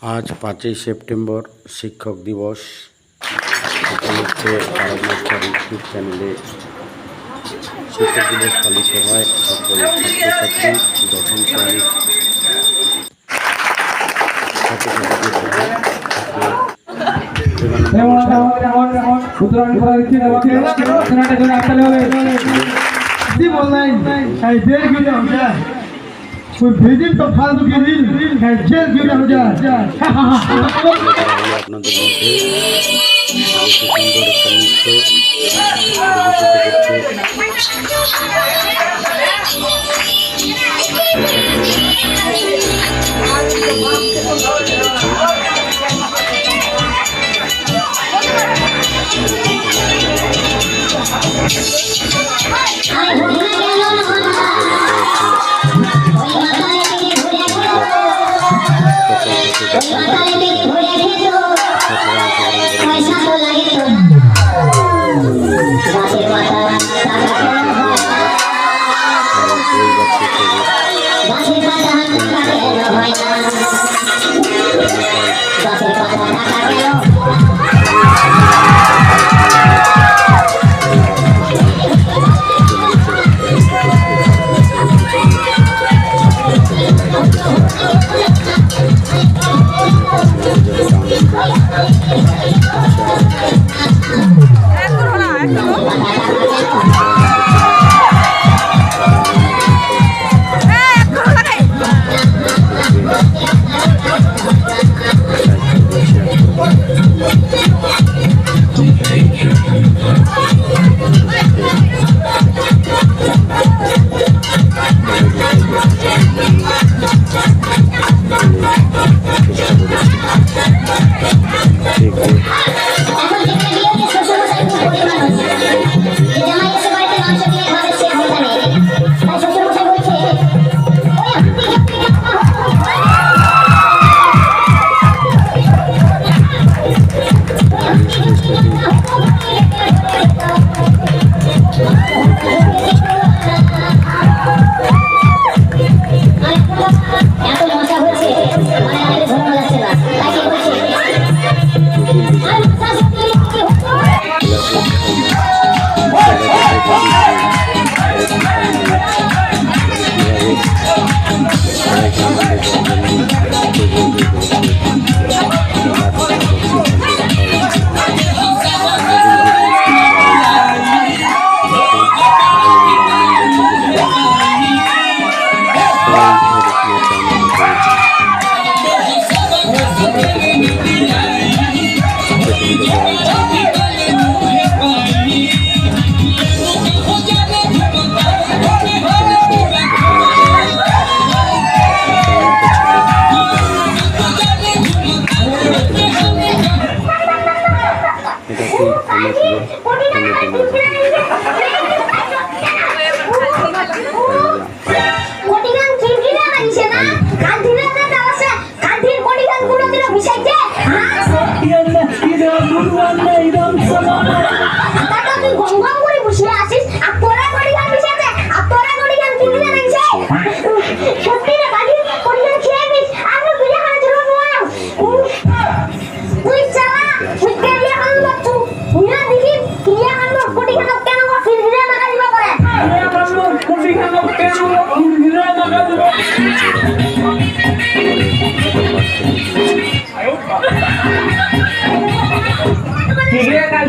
আজ 5ই সেপ্টেম্বর শিক্ষক দিবস উপলক্ষে ভারত মাস্টার ইউটিউব চ্যানেলে শিক্ষক দিবস পালিত হয়। সকল ছাত্রছাত্রী দশম শ্রেণীর भेजिन तो फालतू के दिल जेल क्यों ना हो जाए আপনাদের মধ্যে সুন্দর একটা নৃত্য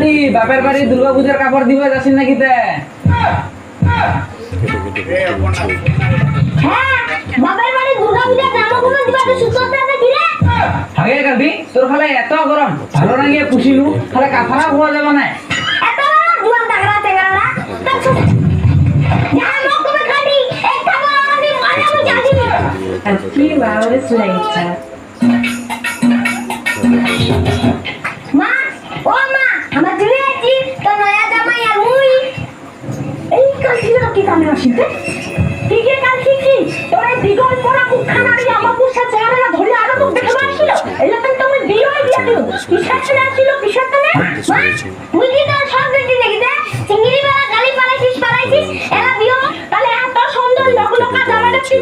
পরিবেশিত বাপের বাড়ি দুর্গা পূজার কাপড় দিবে যাচ্ছেন নাকি তোর খালে এত গরম ভালো না গিয়ে পুষিলু খালে কাফারা হওয়া যাবে না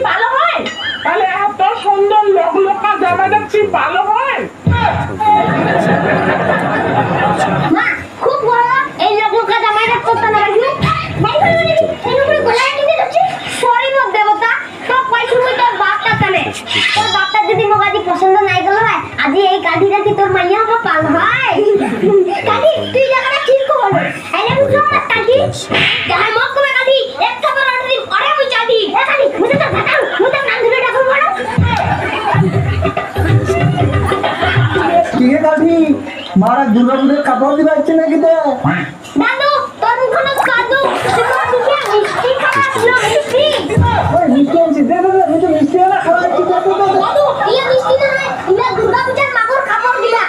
ভালো হয় তাহলে এত সুন্দর লোক লোকা জামা দেখছি ভালো হয়। তোর মাইয়া তো পাল ভাই কাকি তুই জায়গাটা ঠিক কর আরে মুখে কাকি যাই মক করে কাকি একটা বার অর্ডার দিই আরে মুই চাদি এ কাকি মুতে তো ফাটাও মুতে নাম ধরে ডাকো বড় কি হে কাকি মারা দুর্গা পূজার কাপড় দিবা ইচ্ছে নাকি তে দাদু তোর মুখে কাদু তুমি মিষ্টি খাওয়াছিস মিষ্টি ওই মিষ্টি আনছি দে দে আমি তো মিষ্টি না খাওয়া ইচ্ছে করতে তো দাদু ইয়া মিষ্টি না ইয়া দুর্গা পূজার মাগর কাপড় দিলা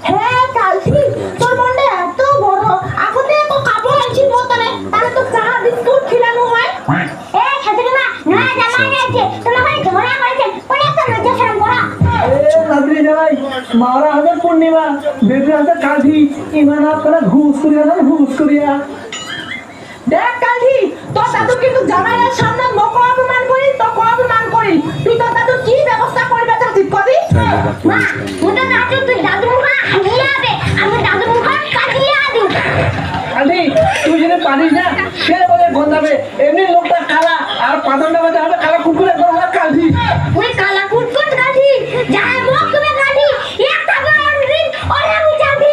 হ্যাঁ কালসি তোর মনটা এত বড় আগতে তো কাপড় আনছিস মতনে তাহলে তো চা বিস্কুট খিলানো হয় এ ছাত্রী মা না জামাই আছে তোমার ভাই ঝগড়া করেছে পরে একটা লজ্জা শরম করা এ নাদরি জামাই মারা হাজার পূর্ণিমা বেদে হাজার কালহি ইমান আপনারা ঘুষ করিয়া না ঘুষ করিয়া দেখ কালহি তোর দাদু কিন্তু জামাইয়ের সামনে নক অপমান করি তো অপমান করি তুই তোর দাদু কি ব্যবস্থা করবে তা ঠিক করবি মা মুটা দাদু তুই দাদু মুখা হামিয়া দে আমি দাদু মুখা কাটিয়া দিই কালহি তুই যদি পারিস না সে বলে গন্ধাবে এমনি লোকটা কালা আর পাতানটা বাজে হবে কালা কুকুরে করে কালহি ওই কালা কুটকুট কাটি যায় মুখ তুমি কাটি একটা বার দিন ওরে আমি যাবি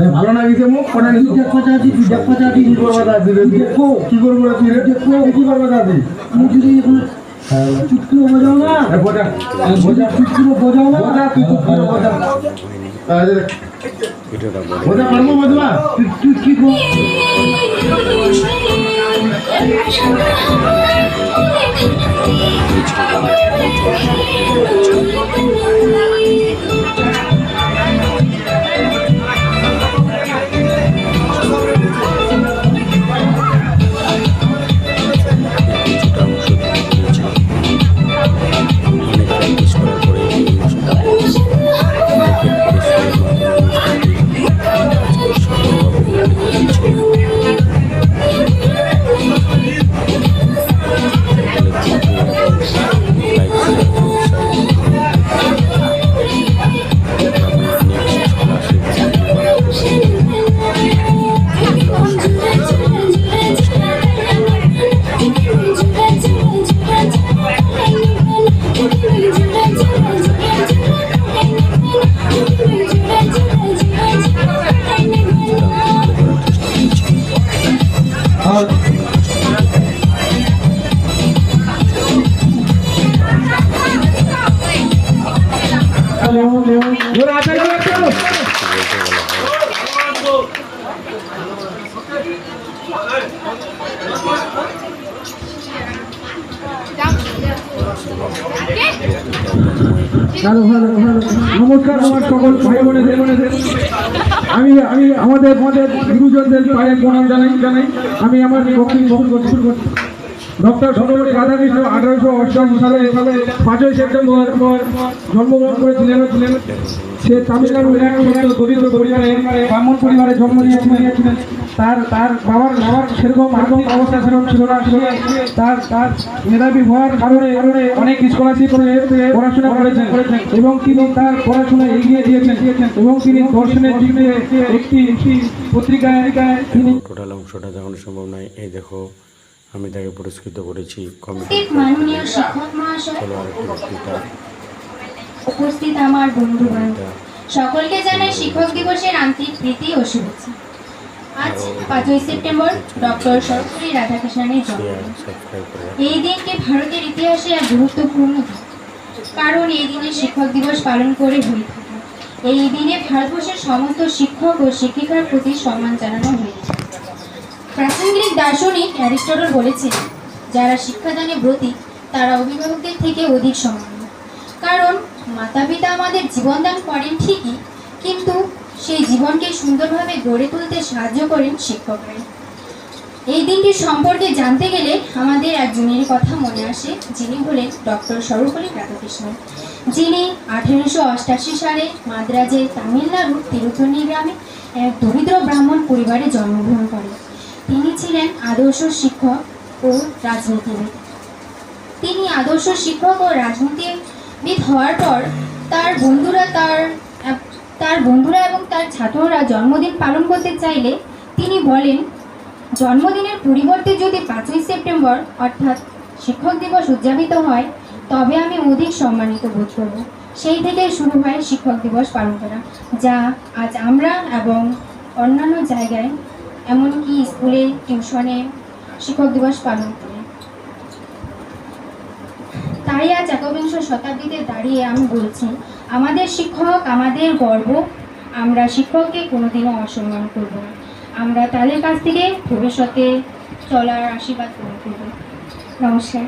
ভালো লাগিছে মোক পড়া নিছু কি করবা দাদি কি করবো কি করবা দাদি যদি চুটকি বজাও না চুটকি বজাও না বোঝা পারবো বোঝবা তুই কি নমস্কার আমার সকল ভাই বোনেদের আমি আমাদের গুরুজনদের পায়ে প্রণাম জানাই আমি আমার বক্তব্য শুরু করছি ডক্টর সর্বপল্লী রাধাকৃষ্ণ 1888 সালে 5ই সেপ্টেম্বর জন্মগ্রহণ করেছিলেন। সে তামিলনাড়ুর এক অত্যন্ত দরিদ্র পরিবারে ব্রাহ্মণ পরিবারে জন্ম নিয়েছিলেন। তার বাবার সেরকম আর্থিক অবস্থা সেরকম ছিল না। তার মেধাবী হওয়ার কারণে অনেক স্কলারশিপ পড়াশোনা করেছেন এবং তিনি তার পড়াশোনা এগিয়ে দিয়েছেন এবং তিনি দর্শনের দিক দিয়ে একটি পত্রিকায় তিনি টোটাল অংশটা দেখানো সম্ভব নয়। এই দেখো আমি তাকে পুরস্কৃত করেছি কমিটি উপস্থিত মাননীয় শিক্ষক মহাশয়, চলো আরেকটি বক্তৃতা উপস্থিত আমার বন্ধু বান্ধব সকলকে জানাই শিক্ষক দিবসের আন্তরিক প্রীতি ও শুভেচ্ছা। আজ 5ই সেপ্টেম্বর ডক্টর সর্বপল্লী রাধাকৃষ্ণনের জন্মদিন। সাবস্ক্রাইব করে এই দিনটি ভারতের ইতিহাসে এক গুরুত্বপূর্ণ দিন, কারণ এই দিনে শিক্ষক দিবস পালন করে হয়ে থাকে। এই দিনে ভারতবর্ষের সমস্ত শিক্ষক ও শিক্ষিকার প্রতি সম্মান জানানো হয়ে থাকে। প্রাচীন গ্রিক দার্শনিক অ্যারিস্টটল বলেছেন, যারা শিক্ষাদানে ব্রতী তারা অভিভাবকদের থেকে অধিক সম্মানীয়। কারণ মাতা পিতা আমাদের জীবনদান করেন ঠিকই, কিন্তু সেই জীবনকে সুন্দরভাবে গড়ে তুলতে সাহায্য করেন শিক্ষকরা। এই দিনটি সম্পর্কে জানতে গেলে আমাদের একজনের কথা মনে আসে, যিনি হলেন ডক্টর সর্বপল্লী রাধাকৃষ্ণ, যিনি 1888 সালে মাদ্রাজের তামিলনাড়ুর তিরুথনি গ্রামে এক দরিদ্র ব্রাহ্মণ পরিবারে জন্মগ্রহণ করেন। তিনি ছিলেন আদর্শ শিক্ষক ও রাজনীতিবিদ। তিনি আদর্শ শিক্ষক ও রাজনীতিবিদ হওয়ার পর তার বন্ধুরা এবং তার ছাত্ররা জন্মদিন পালন করতে চাইলে তিনি বলেন, জন্মদিনের পরিবর্তে যদি 5ই সেপ্টেম্বর অর্থাৎ শিক্ষক দিবস উদযাপিত হয় তবে আমি অধিক সম্মানিত বোধ করব। সেই থেকে শুরু হয় শিক্ষক দিবস পালন করা, যা আজ আমরা এবং অন্যান্য জায়গায় এমনকি স্কুলে টিউশনে শিক্ষক দিবস পালন করি। তাই আজ একবিংশ শতাব্দীতে দাঁড়িয়ে আমি বলছি, আমাদের শিক্ষক আমাদের গর্ব। আমরা শিক্ষককে কোনোদিনও অসম্মান করব না। আমরা তাদের কাছ থেকে ভবিষ্যতে চলার আশীর্বাদ গ্রহণ করব। নমস্কার।